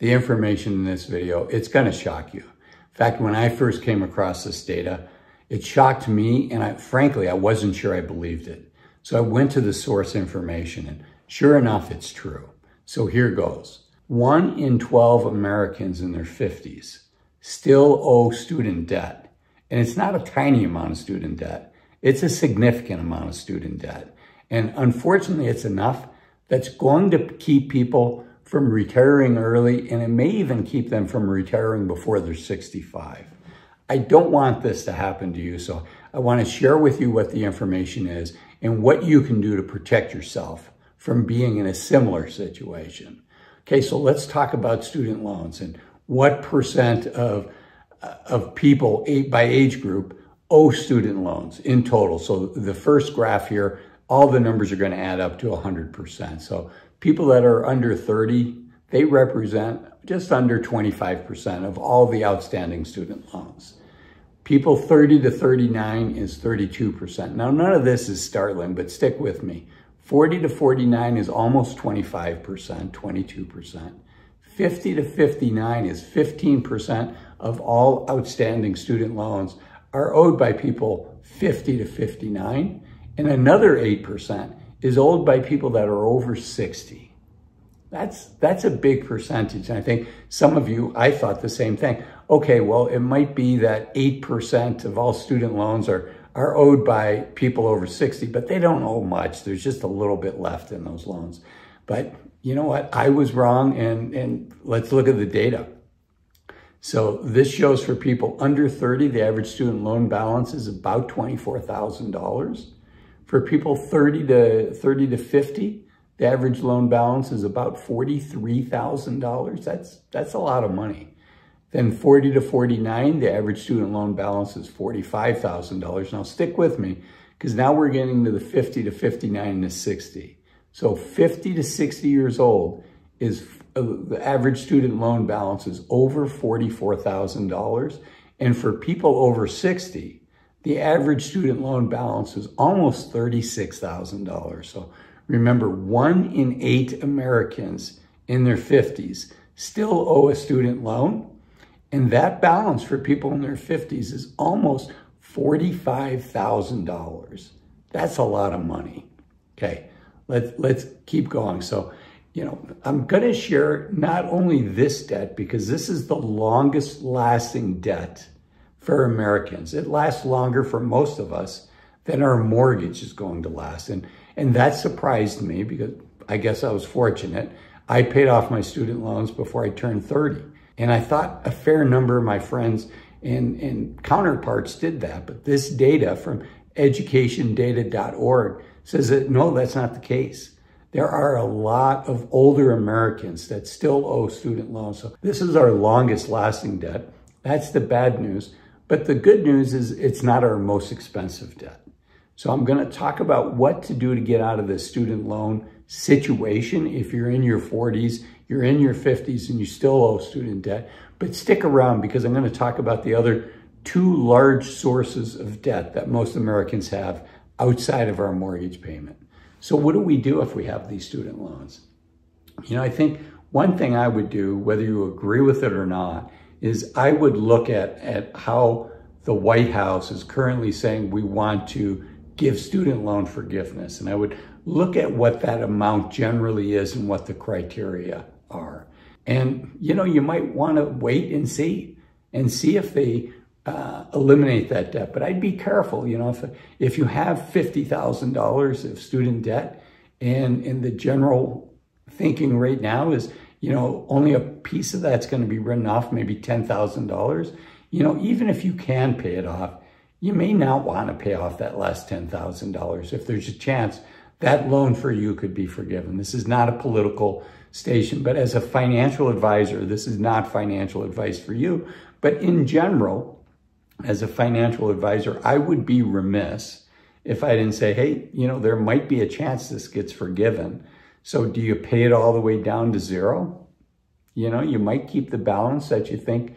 The information in this video, it's going to shock you. In fact, when I first came across this data, it shocked me, and frankly, I wasn't sure I believed it. So I went to the source information, and sure enough, it's true. So here goes. 1 in 12 Americans in their 50s still owe student debt. And it's not a tiny amount of student debt. It's a significant amount of student debt. And unfortunately, it's enough that's going to keep people from retiring early, and it may even keep them from retiring before they're 65. I don't want this to happen to you, so I want to share with you what the information is and what you can do to protect yourself from being in a similar situation. Okay, so let's talk about student loans and what percent of people by age group owe student loans in total. So the first graph here, all the numbers are going to add up to 100%. So people that are under 30, they represent just under 25% of all the outstanding student loans. People 30 to 39 is 32%. Now, none of this is startling, but stick with me. 40 to 49 is almost 25%, 22%. 50 to 59 is 15% of all outstanding student loans are owed by people 50 to 59. And another 8% is owed by people that are over 60. That's a big percentage. And I think some of you, I thought the same thing. Okay, well, it might be that 8% of all student loans are owed by people over 60, but they don't owe much. There's just a little bit left in those loans. But you know what? I was wrong, and let's look at the data. So this shows for people under 30, the average student loan balance is about $24,000. For people 30 to 50, the average loan balance is about $43,000. That's a lot of money. Then 40 to 49, the average student loan balance is $45,000. Now stick with me, because now we're getting to the 50 to 59 to 60. So 50 to 60 years old is the average student loan balance is over $44,000. And for people over 60, the average student loan balance is almost $36,000. So remember, 1 in 8 Americans in their 50s still owe a student loan. And that balance for people in their 50s is almost $45,000. That's a lot of money. Okay, let's keep going. So, I'm going to share not only this debt, because this is the longest lasting debt for Americans. It lasts longer for most of us than our mortgage is going to last. And that surprised me, because I guess I was fortunate. I paid off my student loans before I turned 30. And I thought a fair number of my friends and counterparts did that. But this data from educationdata.org says that no, that's not the case. There are a lot of older Americans that still owe student loans. So this is our longest lasting debt. That's the bad news. But the good news is it's not our most expensive debt. So I'm going to talk about what to do to get out of this student loan situation if you're in your 40s, you're in your 50s, and you still owe student debt. But stick around, because I'm going to talk about the other 2 large sources of debt that most Americans have outside of our mortgage payment. So what do we do if we have these student loans? I think one thing I would do, whether you agree with it or not, is I would look at how the White House is currently saying we want to give student loan forgiveness. And I would look at what that amount generally is and what the criteria are. And, you might want to wait and see if they eliminate that debt. But I'd be careful, if you have $50,000 of student debt, and the general thinking right now is, only a piece of that's going to be written off, maybe $10,000. Even if you can pay it off, you may not want to pay off that last $10,000 if there's a chance that loan for you could be forgiven. This is not a political station, but as a financial advisor, this is not financial advice for you. But in general, as a financial advisor, I would be remiss if I didn't say, hey, there might be a chance this gets forgiven. So do you pay it all the way down to 0? You might keep the balance that you think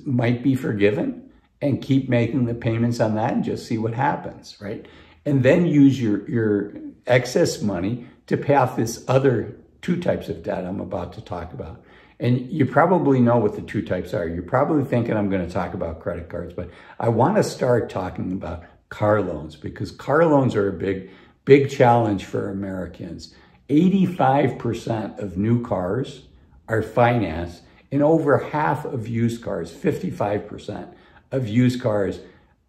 might be forgiven, and keep making the payments on that and just see what happens, right? And then use your excess money to pay off this other two types of debt I'm about to talk about. And you probably know what the two types are. You're probably thinking I'm going to talk about credit cards, but I want to start talking about car loans, because car loans are a big challenge for Americans. 85% of new cars are financed, and over half of used cars, 55% of used cars,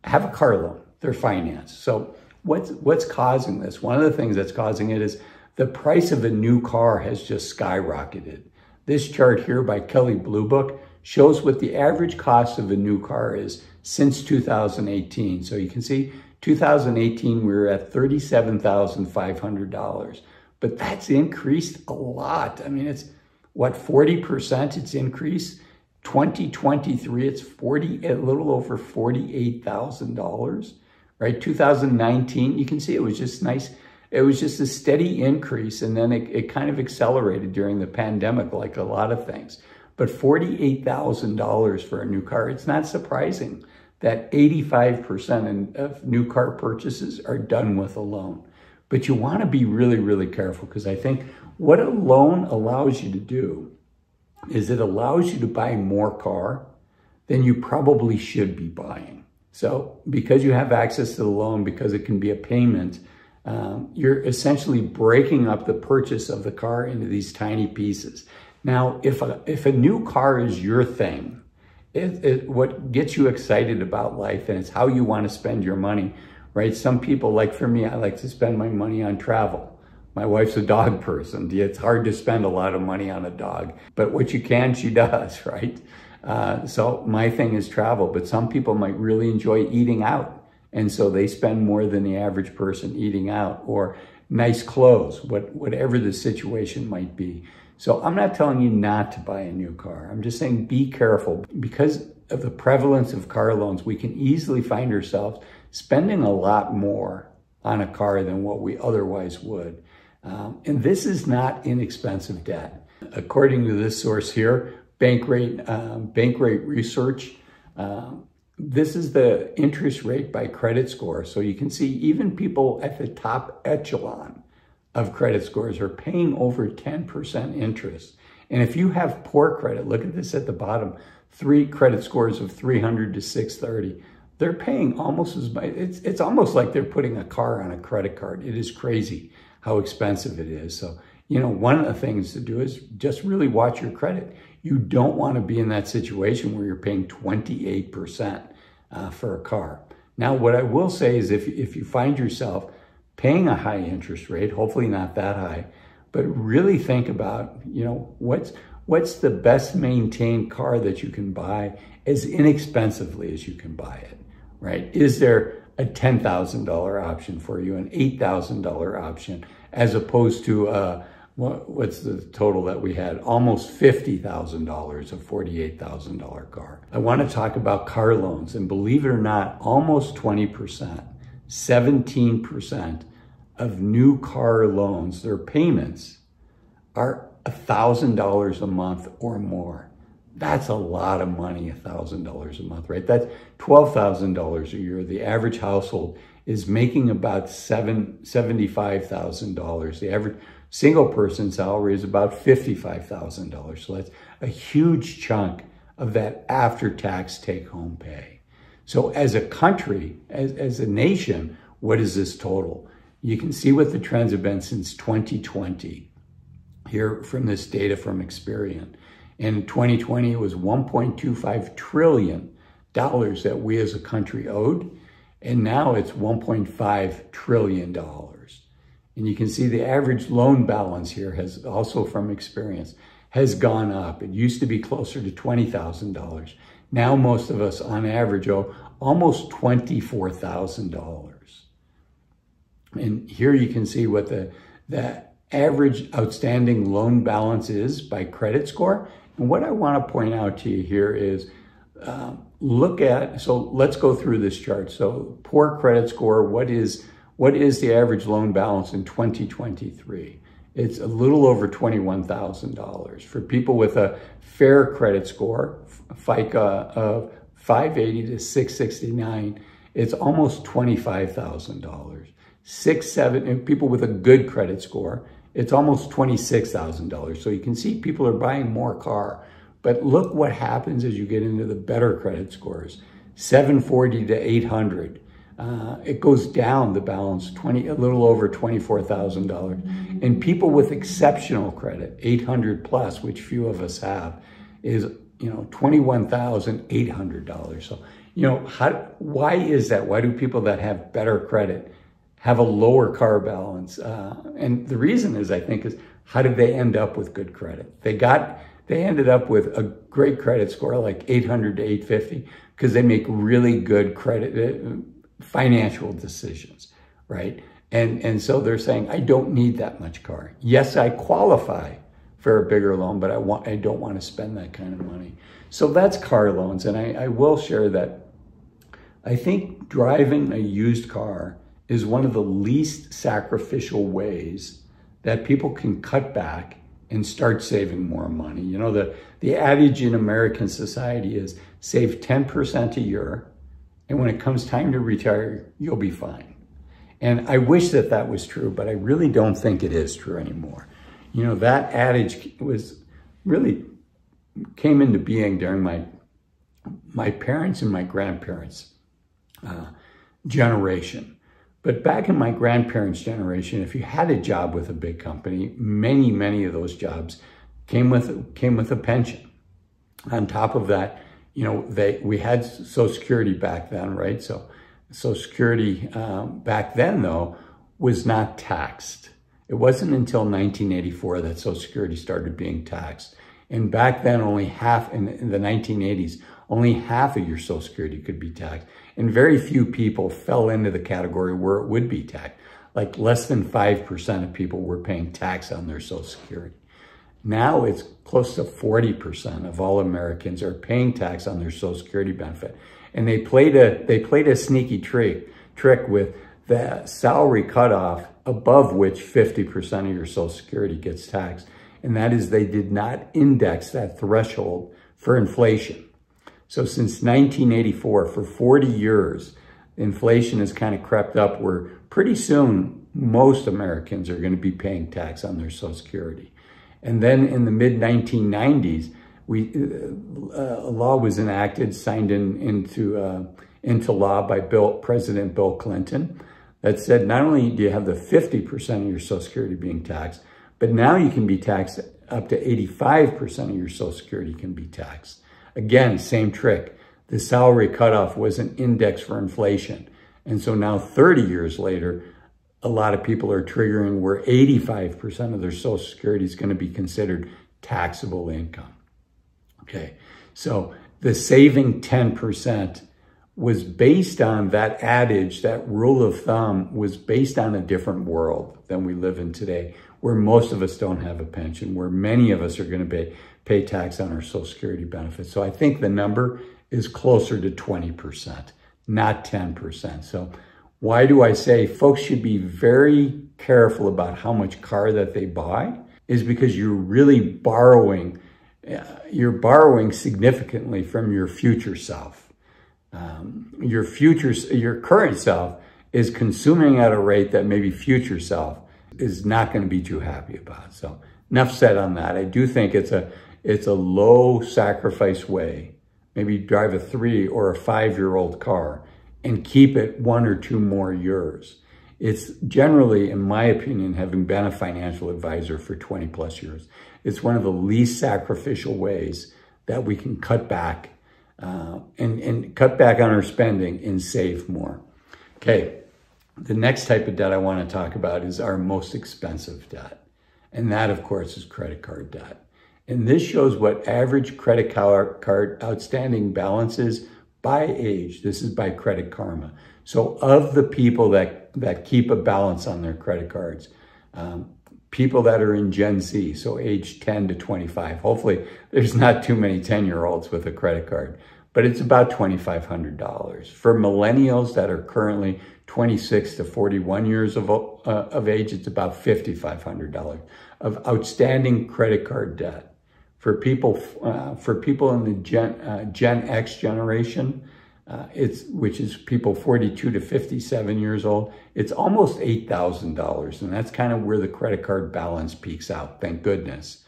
have a car loan. They're financed. So what's causing this? One of the things that's causing it is the price of a new car has just skyrocketed. This chart here by Kelley Blue Book shows what the average cost of a new car is since 2018. So you can see 2018, we were at $37,500, but that's increased a lot. I mean, it's what, 40% it's increased. 2023, it's a little over $48,000, right? 2019, you can see it was just nice. It was just a steady increase, and then it kind of accelerated during the pandemic, like a lot of things. But $48,000 for a new car, it's not surprising that 85% of new car purchases are done with a loan. But you want to be really, really careful, because I think what a loan allows you to do is it allows you to buy more car than you probably should be buying. So because you have access to the loan, because it can be a payment, you're essentially breaking up the purchase of the car into these tiny pieces. Now, if a new car is your thing, what gets you excited about life, and it's how you want to spend your money, right? Some people, like for me, I like to spend my money on travel. My wife's a dog person. It's hard to spend a lot of money on a dog, but what you can, she does, right? So my thing is travel, but some people might really enjoy eating out. And so they spend more than the average person eating out, or nice clothes, whatever the situation might be. So I'm not telling you not to buy a new car. I'm just saying be careful. Because of the prevalence of car loans, we can easily find ourselves spending a lot more on a car than what we otherwise would. And this is not inexpensive debt. According to this source here, bank rate research, this is the interest rate by credit score. So you can see even people at the top echelon of credit scores are paying over 10% interest. And if you have poor credit, look at this at the bottom, 3 credit scores of 300 to 630, they're paying almost as much. It's almost like they're putting a car on a credit card. It is crazy how expensive it is. So, you know, one of the things to do is just really watch your credit. You don't want to be in that situation where you're paying 28% for a car. Now, what I will say is if you find yourself paying a high interest rate, hopefully not that high, but really think about, you know, what's the best maintained car that you can buy as inexpensively as you can buy it, right? Is there a $10,000 option for you, an $8,000 option, as opposed to what's the total that we had? Almost $50,000, a $48,000 car. I want to talk about car loans, and believe it or not, almost 20%, 17% of new car loans, their payments are $1,000 a month or more. That's a lot of money, $1,000 a month, right? That's $12,000 a year. The average household is making about $75,000. The average single person salary is about $55,000. So that's a huge chunk of that after-tax take-home pay. So as a country, as a nation, what is this total? You can see what the trends have been since 2020 here from this data from Experian. In 2020, it was $1.25 trillion that we as a country owed, and now it's $1.5 trillion. And you can see the average loan balance here has also from Experian has gone up. It used to be closer to $20,000. Now most of us on average owe almost $24,000. And here you can see what the average outstanding loan balance is by credit score. And what I want to point out to you here is so let's go through this chart. So poor credit score, what is the average loan balance in 2023? It's a little over $21,000. For people with a fair credit score, FICA of 580 to 669, it's almost $25,000. 6, 7, and people with a good credit score, it's almost $26,000. So you can see people are buying more car. But look what happens as you get into the better credit scores, 740 to 800. It goes down the balance, a little over $24,000. And people with exceptional credit, 800 plus, which few of us have, is $21,800. So, why is that? Why do people that have better credit have a lower car balance? And the reason is, I think, is how did they end up with good credit? They ended up with a great credit score, like 800 to 850, because they make really good credit financial decisions, right? And so they're saying, I don't need that much car. Yes, I qualify for a bigger loan, but I don't want to spend that kind of money. So that's car loans. And I will share that I think driving a used car is one of the least sacrificial ways that people can cut back and start saving more money. The adage in American society is save 10% a year, and when it comes time to retire, you'll be fine. And I wish that was true, but I really don't think it is true anymore. That adage came into being during my parents and my grandparents' generation. But back in my grandparents' generation, if you had a job with a big company, many of those jobs came with a pension. On top of that, we had Social Security back then, right? So Social Security back then, though, was not taxed. It wasn't until 1984 that Social Security started being taxed. And back then, only half, in the 1980s, only half of your Social Security could be taxed. And very few people fell into the category where it would be taxed. Like less than 5% of people were paying tax on their Social Security. Now it's close to 40% of all Americans are paying tax on their Social Security benefit. And they played a sneaky trick with the salary cutoff above which 50% of your Social Security gets taxed. And that is, they did not index that threshold for inflation. So since 1984, for 40 years, inflation has kind of crept up where pretty soon most Americans are going to be paying tax on their Social Security. And then in the mid-1990s, a law was enacted, signed into law by President Bill Clinton, that said not only do you have the 50% of your Social Security being taxed, but now you can be taxed up to 85% of your Social Security can be taxed. Again, same trick. The salary cutoff was an index for inflation. And so now 30 years later, a lot of people are triggering where 85% of their Social Security is going to be considered taxable income. Okay, so the saving 10% was based on that adage, that rule of thumb was based on a different world than we live in today, where most of us don't have a pension, where many of us are going to pay tax on our Social Security benefits. So I think the number is closer to 20%, not 10%. So why do I say folks should be very careful about how much car that they buy? Is because you're really borrowing, significantly from your future self. Your current self is consuming at a rate that maybe future self is not going to be too happy about. So enough said on that. I do think it's a low sacrifice way. Maybe drive a 3 or a 5-year-old car and keep it 1 or 2 more years. It's generally, in my opinion, having been a financial advisor for 20 plus years, it's one of the least sacrificial ways that we can cut back and cut back on our spending and save more. Okay, the next type of debt I want to talk about is our most expensive debt. And that, of course, is credit card debt. And this shows what average credit card outstanding balance is by age. This is by Credit Karma. So of the people that keep a balance on their credit cards, people that are in Gen Z, so age 10 to 25. Hopefully there's not too many 10-year-olds with a credit card, but it's about $2,500. For millennials that are currently 26 to 41 years of age, it's about $5,500 of outstanding credit card debt. For people in the Gen X generation, which is people 42 to 57 years old, it's almost $8,000. And that's kind of where the credit card balance peaks out, thank goodness.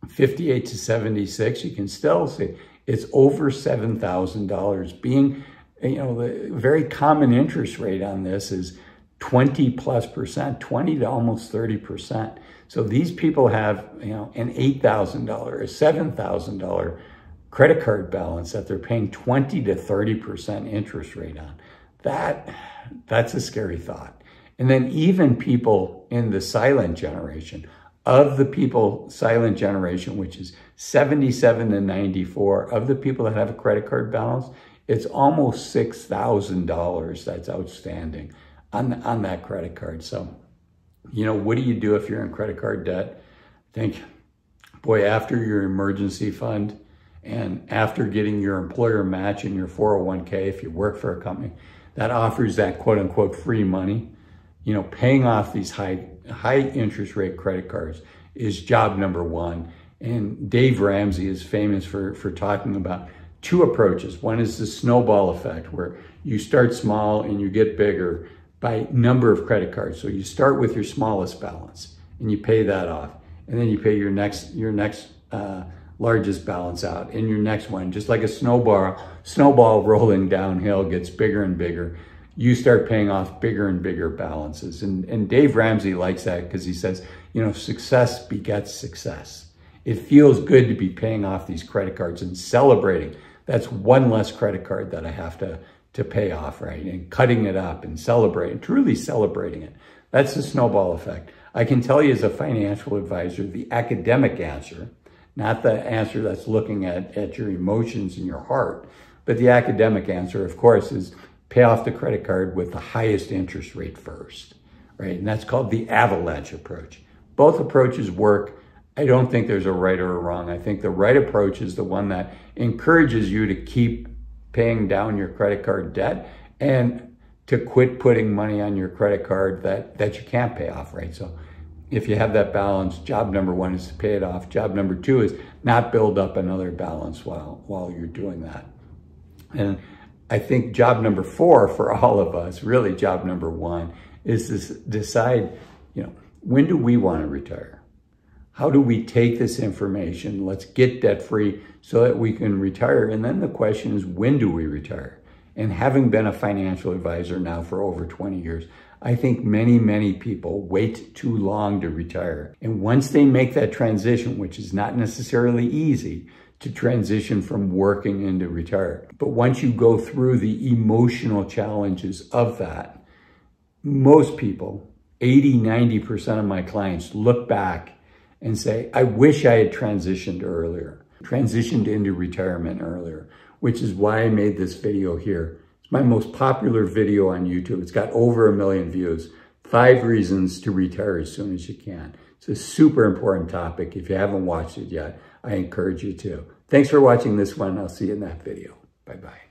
58 to 76, you can still see it's over $7,000. Being, the very common interest rate on this is 20+%, 20 to almost 30%. So these people have, an $8,000, a $7,000 credit card balance that they're paying 20 to 30% interest rate on. That's a scary thought. And then even people in the silent generation, of the people, silent generation, which is 77 to 94, of the people that have a credit card balance, it's almost $6,000 that's outstanding on that credit card. So, what do you do if you're in credit card debt? I think, boy, after your emergency fund and after getting your employer match in your 401k, if you work for a company that offers that quote unquote free money, paying off these high interest rate credit cards is job number one. And Dave Ramsey is famous for talking about two approaches. One is the snowball effect, where you start small and you get bigger by number of credit cards. So you start with your smallest balance and you pay that off. And then you pay your next largest balance out, and your next one, just like a snowball rolling downhill, gets bigger and bigger. You start paying off bigger and bigger balances. And Dave Ramsey likes that because he says, success begets success. It feels good to be paying off these credit cards and celebrating. That's one less credit card that I have to pay off, right? And cutting it up and celebrating, truly celebrating it. That's the snowball effect. I can tell you as a financial advisor, the academic answer, not the answer that's looking at your emotions and your heart, but the academic answer, of course, is pay off the credit card with the highest interest rate first, right? And that's called the avalanche approach. Both approaches work. I don't think there's a right or a wrong. I think the right approach is the one that encourages you to keep paying down your credit card debt and to quit putting money on your credit card that you can't pay off, right? So if you have that balance, job number one is to pay it off. Job number two is not build up another balance while you're doing that. And I think job number four for all of us, really job number one, is to decide, when do we want to retire? How do we take this information? Let's get debt free so that we can retire. And then the question is, when do we retire? And having been a financial advisor now for over 20 years, I think many, many people wait too long to retire. And once they make that transition, which is not necessarily easy, to transition from working into retire. But once you go through the emotional challenges of that, most people, 80, 90% of my clients look back and say, I wish I had transitioned earlier, transitioned into retirement earlier, which is why I made this video here. It's my most popular video on YouTube. It's got over 1 million views. 5 reasons to retire as soon as you can. It's a super important topic. If you haven't watched it yet, I encourage you to. Thanks for watching this one. I'll see you in that video. Bye-bye.